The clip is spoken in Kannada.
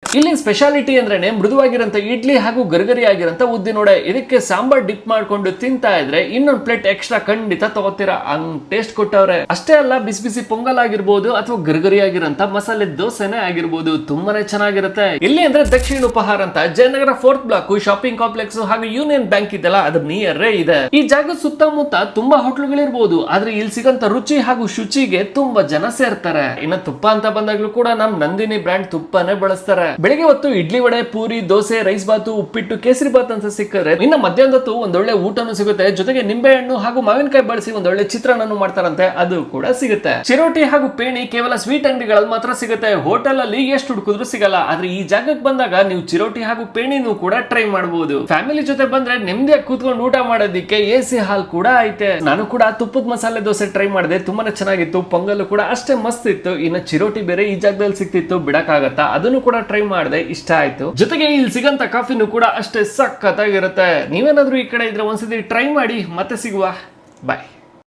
ಇಲ್ಲಿನ ಸ್ಪೆಷಾಲಿಟಿ ಅಂದ್ರೇನೆ ಮೃದುವಾಗಿರಂತ ಇಡ್ಲಿ ಹಾಗೂ ಗರಿಗರಿ ಆಗಿರಂತ ಉದ್ದಿನೋಡೆ. ಇದಕ್ಕೆ ಸಾಂಬಾರ್ ಡಿಪ್ ಮಾಡ್ಕೊಂಡು ತಿಂತಾ ಇದ್ರೆ ಇನ್ನೊಂದು ಪ್ಲೇಟ್ ಎಕ್ಸ್ಟ್ರಾ ಖಂಡಿತ ತಗೋತೀರಾ, ಹಂಗ್ ಟೇಸ್ಟ್ ಕೊಟ್ಟವ್ರೆ. ಅಷ್ಟೇ ಅಲ್ಲ, ಬಿಸಿ ಬಿಸಿ ಪೊಂಗಲ್ ಆಗಿರ್ಬೋದು ಅಥವಾ ಗರಿಗರಿ ಆಗಿರಂತ ಮಸಾಲೆ ದೋಸೆನೆ ಆಗಿರ್ಬೋದು, ತುಂಬಾನೇ ಚೆನ್ನಾಗಿರುತ್ತೆ. ಇಲ್ಲಿ ಅಂದ್ರೆ ದಕ್ಷಿಣ ಉಪಹಾರ ಅಂತ Jayanagar 4th block shopping complex ಹಾಗೂ ಯೂನಿಯನ್ ಬ್ಯಾಂಕ್ ಇದೆಲ್ಲ ಅದ್ರ ನಿಯರೇ ಇದೆ. ಈ ಜಾಗದ ಸುತ್ತಮುತ್ತ ತುಂಬಾ ಹೋಟ್ಲುಗಳಿರ್ಬೋದು, ಆದ್ರೆ ಇಲ್ಲಿ ಸಿಗಂತ ರುಚಿ ಹಾಗೂ ಶುಚಿಗೆ ತುಂಬಾ ಜನ ಸೇರ್ತಾರೆ. ಇನ್ನು ತುಪ್ಪ ಅಂತ ಬಂದಾಗ್ಲೂ ಕೂಡ ನಮ್ ನಂದಿನಿ ಬ್ರ್ಯಾಂಡ್ ತುಪ್ಪನೇ ಬಳಸ್ತಾರೆ. ಬೆಳಿಗ್ಗೆ ಹೊತ್ತು ಇಡ್ಲಿ ವಡೆ, ಪೂರಿ, ದೋಸೆ, ರೈಸ್ ಬಾತು, ಉಪ್ಪಿಟ್ಟು, ಕೇಸರಿ ಬಾತ್ ಅಂತ ಸಿಕ್ಕರೆ ಇನ್ನು ಮಧ್ಯಾಹ್ನದ ಹೊತ್ತು ಒಂದೊಳ್ಳೆ ಊಟನೂ ಸಿಗುತ್ತೆ. ಜೊತೆಗೆ ನಿಂಬೆ ಹಣ್ಣು ಹಾಗೂ ಮಾವಿನಕಾಯಿ ಬಳಸಿ ಒಂದೊಳ್ಳೆ ಚಿತ್ರಾನ್ನ ಮಾಡ್ತಾರಂತೆ, ಅದು ಕೂಡ ಸಿಗುತ್ತೆ. ಚಿರೋಟಿ ಹಾಗೂ ಪೇಣಿ ಕೇವಲ ಸ್ವೀಟ್ ಅಂಗಡಿಗಳಲ್ಲಿ ಮಾತ್ರ ಸಿಗುತ್ತೆ, ಹೋಟೆಲ್ ಅಲ್ಲಿ ಎಷ್ಟು ಹುಡುಕಿದ್ರು ಸಿಗಲ್ಲ. ಆದ್ರೆ ಈ ಜಾಗಕ್ಕೆ ಬಂದಾಗ ನೀವು ಚಿರೋಟಿ ಹಾಗೂ ಪೇಣಿನೂ ಕೂಡ ಟ್ರೈ ಮಾಡಬಹುದು. ಫ್ಯಾಮಿಲಿ ಜೊತೆ ಬಂದ್ರೆ ನೆಮ್ಮದಿಯಾಗಿ ಕೂತ್ಕೊಂಡು ಊಟ ಮಾಡೋದಿಕ್ಕೆ AC ಹಾಲ್ ಕೂಡ ಐತೆ. ನಾನು ಕೂಡ ತುಪ್ಪದ ಮಸಾಲೆ ದೋಸೆ ಟ್ರೈ ಮಾಡಿದೆ, ತುಂಬಾನೇ ಚೆನ್ನಾಗಿತ್ತು. ಪೊಂಗಲ್ ಕೂಡ ಅಷ್ಟೇ ಮಸ್ತ್ ಇತ್ತು. ಇನ್ನು ಚಿರೋಟಿ ಬೇರೆ ಈ ಜಾಗದಲ್ಲಿ ಸಿಕ್ತಿತ್ತು, ಬಿಡಕ್ಕಾಗತ್ತಾ, ಅದನ್ನು ಕೂಡ ಟ್ರೈ ಮಾಡಿದೆ, ಇಷ್ಟ ಆಯ್ತು. ಜೊತೆಗೆ ಇಲ್ಲಿ ಸಿಗಂತ ಕಾಫಿನೂ ಕೂಡ ಅಷ್ಟೇ ಸಖತ್ತಾಗಿರುತ್ತೆ. ನೀವೇನಾದ್ರೂ ಈ ಕಡೆ ಇದ್ರೆ ಒಂದ್ಸತಿ ಟ್ರೈ ಮಾಡಿ. ಮತ್ತೆ ಸಿಗುವ, ಬಾಯ್.